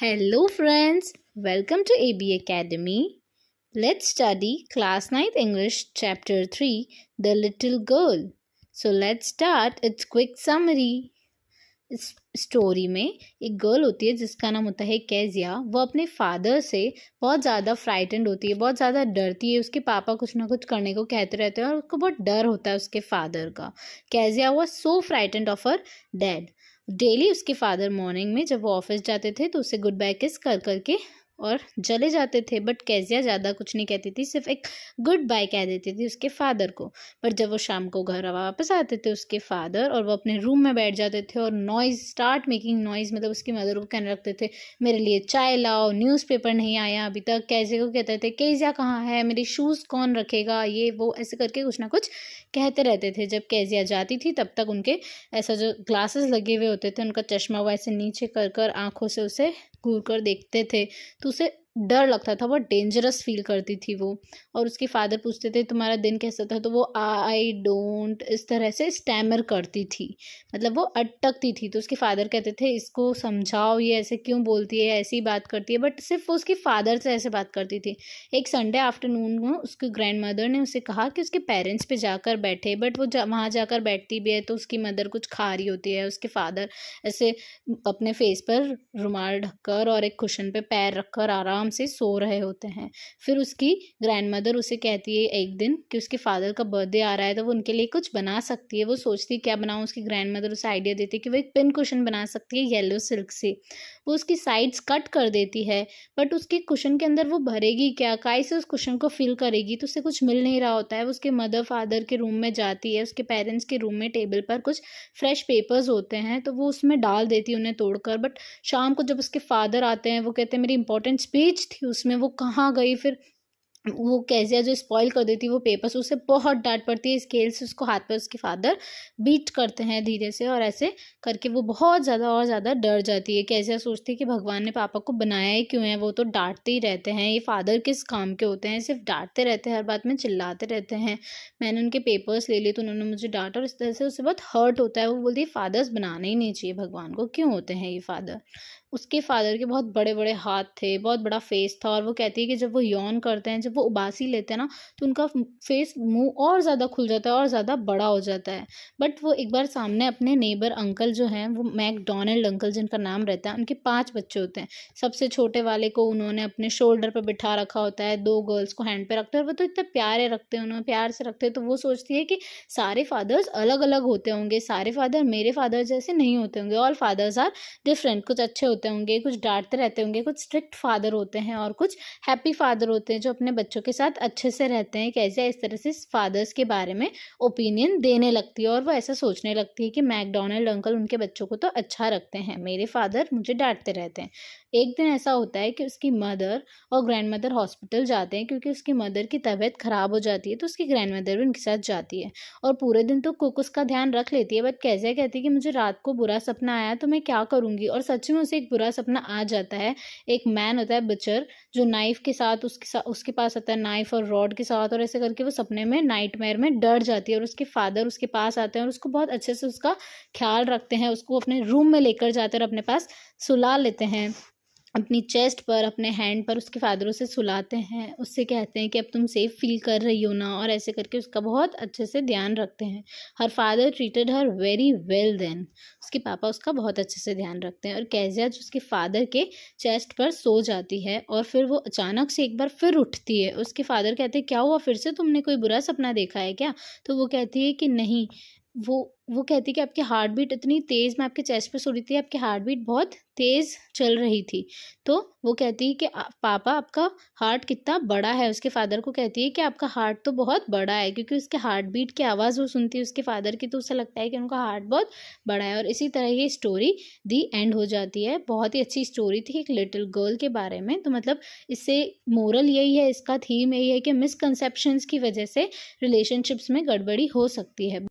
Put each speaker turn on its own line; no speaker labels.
Hello friends, welcome to AB Academy. Let's study class 9th English chapter 3, The Little Girl. So let's start its quick summary. इस story में एक girl होती है जिसका नाम होता है केजिया। वो अपने फादर से बहुत ज़्यादा फ्राइटेंड होती है, बहुत ज़्यादा डरती है। उसके पापा कुछ ना कुछ करने को कहते रहते हैं और उसको बहुत डर होता है उसके फादर का। Kezia was so frightened of her dad. Daily उसके फादर मॉर्निंग में जब वो ऑफिस जाते थे तो उसे गुड बाय किस कर करके और चले जाते थे। बट केजिया ज़्यादा कुछ नहीं कहती थी, सिर्फ एक गुड बाय कह देती थी उसके फादर को। पर जब वो शाम को घर वापस आते थे उसके फादर और वो अपने रूम में बैठ जाते थे और नॉइज़ स्टार्ट मेकिंग नॉइज़, मतलब उसकी मदर को कहने लगते थे मेरे लिए चाय लाओ, न्यूज़पेपर नहीं आया अभी तक। केजिया को कहते थे केजिया कहाँ है, मेरे शूज़ कौन रखेगा, ये वो ऐसे करके कुछ ना कुछ कहते रहते थे। जब केजिया जाती थी तब तक उनके ऐसा जो ग्लासेस लगे हुए होते थे, उनका चश्मा वो ऐसे नीचे कर कर आँखों से उसे घूर कर देखते थे तो उसे डर लगता था, बहुत डेंजरस फील करती थी वो। और उसके फादर पूछते थे तुम्हारा दिन कैसा था, तो वो आई डोंट इस तरह से स्टैमर करती थी, मतलब वो अटकती थी। तो उसके फादर कहते थे इसको समझाओ, ये ऐसे क्यों बोलती है, ऐसी बात करती है। बट सिर्फ वो उसके फादर से ऐसे बात करती थी। एक संडे आफ्टरनून में उसकी ग्रैंड मदर ने उसे कहा कि उसके पेरेंट्स पे जाकर बैठे। बट वो वहाँ जाकर बैठती भी है तो उसकी मदर कुछ खा रही होती है। उसके फादर ऐसे अपने फेस पर रुमाल ढककर और एक कुशन पे पैर रखकर आराम से सो रहे होते हैं। फिर उसकी ग्रैंड मदर उसे कहती है एक दिन कि उसके फादर का बर्थडे आ रहा है तो वो उनके लिए कुछ बना सकती है। वो सोचती है क्या बनाऊँ। उसकी ग्रैंड मदर उसे आइडिया देती है कि वो एक पिन कुशन बना सकती है येलो सिल्क से। वो उसकी साइड्स कट कर देती है बट उसके कुशन के अंदर वो भरेगी क्या, काई से उस कुशन को फिल करेगी, तो उसे कुछ मिल नहीं रहा होता है। वो उसके मदर फादर के रूम में जाती है, उसके पेरेंट्स के रूम में टेबल पर कुछ फ्रेश पेपर्स होते हैं तो वो उसमें डाल देती है उन्हें तोड़कर। बट शाम को जब उसके फादर आते हैं वो कहते हैं मेरी इंपॉर्टेंट स्पीच थी उसमें वो कहाँ गई। फिर वो केजिया जो स्पॉइल कर देती है वो पेपर्स, उसे बहुत डांट पड़ती है। स्केल से उसको हाथ पर उसके फादर बीट करते हैं धीरे से और ऐसे करके वो बहुत ज़्यादा और ज़्यादा डर जाती है। केजिया सोचती है कि भगवान ने पापा को बनाया ही क्यों है, वो तो डांटते ही रहते हैं, ये फादर किस काम के होते हैं, सिर्फ डांटते रहते हैं, हर बात में चिल्लाते रहते हैं। मैंने उनके पेपर्स ले लिए तो उन्होंने मुझे डांटा और इस तरह से उसे बहुत हर्ट होता है। वो बोलती है फादर्स बनाने ही नहीं चाहिए भगवान को, क्यों होते हैं ये फादर। उसके फादर के बहुत बड़े बड़े हाथ थे, बहुत बड़ा फेस था और वो कहती है कि जब वो यौन करते हैं, जब वो उबासी लेते हैं ना, तो उनका फेस मुंह और ज़्यादा खुल जाता है और ज़्यादा बड़ा हो जाता है। बट वो एक बार सामने अपने नेबर अंकल जो हैं, वो मैकडोनल्ड अंकल जिनका नाम रहता है, उनके 5 बच्चे होते हैं। सबसे छोटे वाले को उन्होंने अपने शोल्डर पर बिठा रखा होता है, 2 गर्ल्स को हैंड पे रखते हैं और वो तो इतने प्यारे रखते हैं, उन्हें प्यार से रखते हैं। तो वो सोचती है कि सारे फादर्स अलग अलग होते होंगे, सारे फादर मेरे फादर जैसे नहीं होते होंगे, ऑल फादर्स आर डिफरेंट। कुछ अच्छे होते होंगे, कुछ डांटते रहते होंगे, कुछ स्ट्रिक्ट फादर होते हैं और कुछ हैप्पी फादर होते हैं जो अपने बच्चों के साथ अच्छे से रहते हैं। कैसे इस तरह से फादर्स के बारे में ओपिनियन देने लगती है और वो ऐसा सोचने लगती है कि मैकडोनल्ड अंकल उनके बच्चों को तो अच्छा रखते हैं, मेरे फादर मुझे डांटते रहते हैं। एक दिन ऐसा होता है कि उसकी मदर और ग्रैंड मदर हॉस्पिटल जाते हैं क्योंकि उसकी मदर की तबीयत ख़राब हो जाती है, तो उसकी ग्रैंड मदर भी उनके साथ जाती है और पूरे दिन तो कुक उसका ध्यान रख लेती है। बट कैसे कहती है कि मुझे रात को बुरा सपना आया तो मैं क्या करूँगी। और सच में उसे एक बुरा सपना आ जाता है। एक मैन होता है बचर जो नाइफ के साथ उसके पास आता है, नाइफ और रॉड के साथ, और ऐसे करके वो सपने में नाइटमेयर में डर जाती है और उसके फादर उसके पास आते हैं और उसको बहुत अच्छे से उसका ख्याल रखते हैं, उसको अपने रूम में लेकर जाते हैं और अपने पास सुला लेते हैं, अपनी चेस्ट पर, अपने हैंड पर उसके फादर उसे सुलाते हैं, उससे कहते हैं कि अब तुम सेफ फील कर रही हो ना, और ऐसे करके उसका बहुत अच्छे से ध्यान रखते हैं। Her father treated her very well then. उसके पापा उसका बहुत अच्छे से ध्यान रखते हैं। और केजिया जो उसके फादर के चेस्ट पर सो जाती है और फिर वो अचानक से एक बार फिर उठती है। उसके फादर कहते हैं क्या हुआ, फिर से तुमने कोई बुरा सपना देखा है क्या। तो वो कहती है कि नहीं। वो कहती है कि आपकी हार्ट बीट इतनी तेज़, मैं आपके चेस्ट पे सो रही थी, आपकी हार्ट बीट बहुत तेज़ चल रही थी। तो वो कहती है कि पापा आपका हार्ट कितना बड़ा है। उसके फादर को कहती है कि आपका हार्ट तो बहुत बड़ा है, क्योंकि उसके हार्ट बीट की आवाज़ वो सुनती है उसके फादर की, तो उसे लगता है कि उनका हार्ट बहुत बड़ा है। और इसी तरह ये स्टोरी दी एंड हो जाती है। बहुत ही अच्छी स्टोरी थी एक लिटिल गर्ल के बारे में। तो मतलब इससे मोरल यही है, इसका थीम यही है कि मिसकंसेप्शंस की वजह से रिलेशनशिप्स में गड़बड़ी हो सकती है।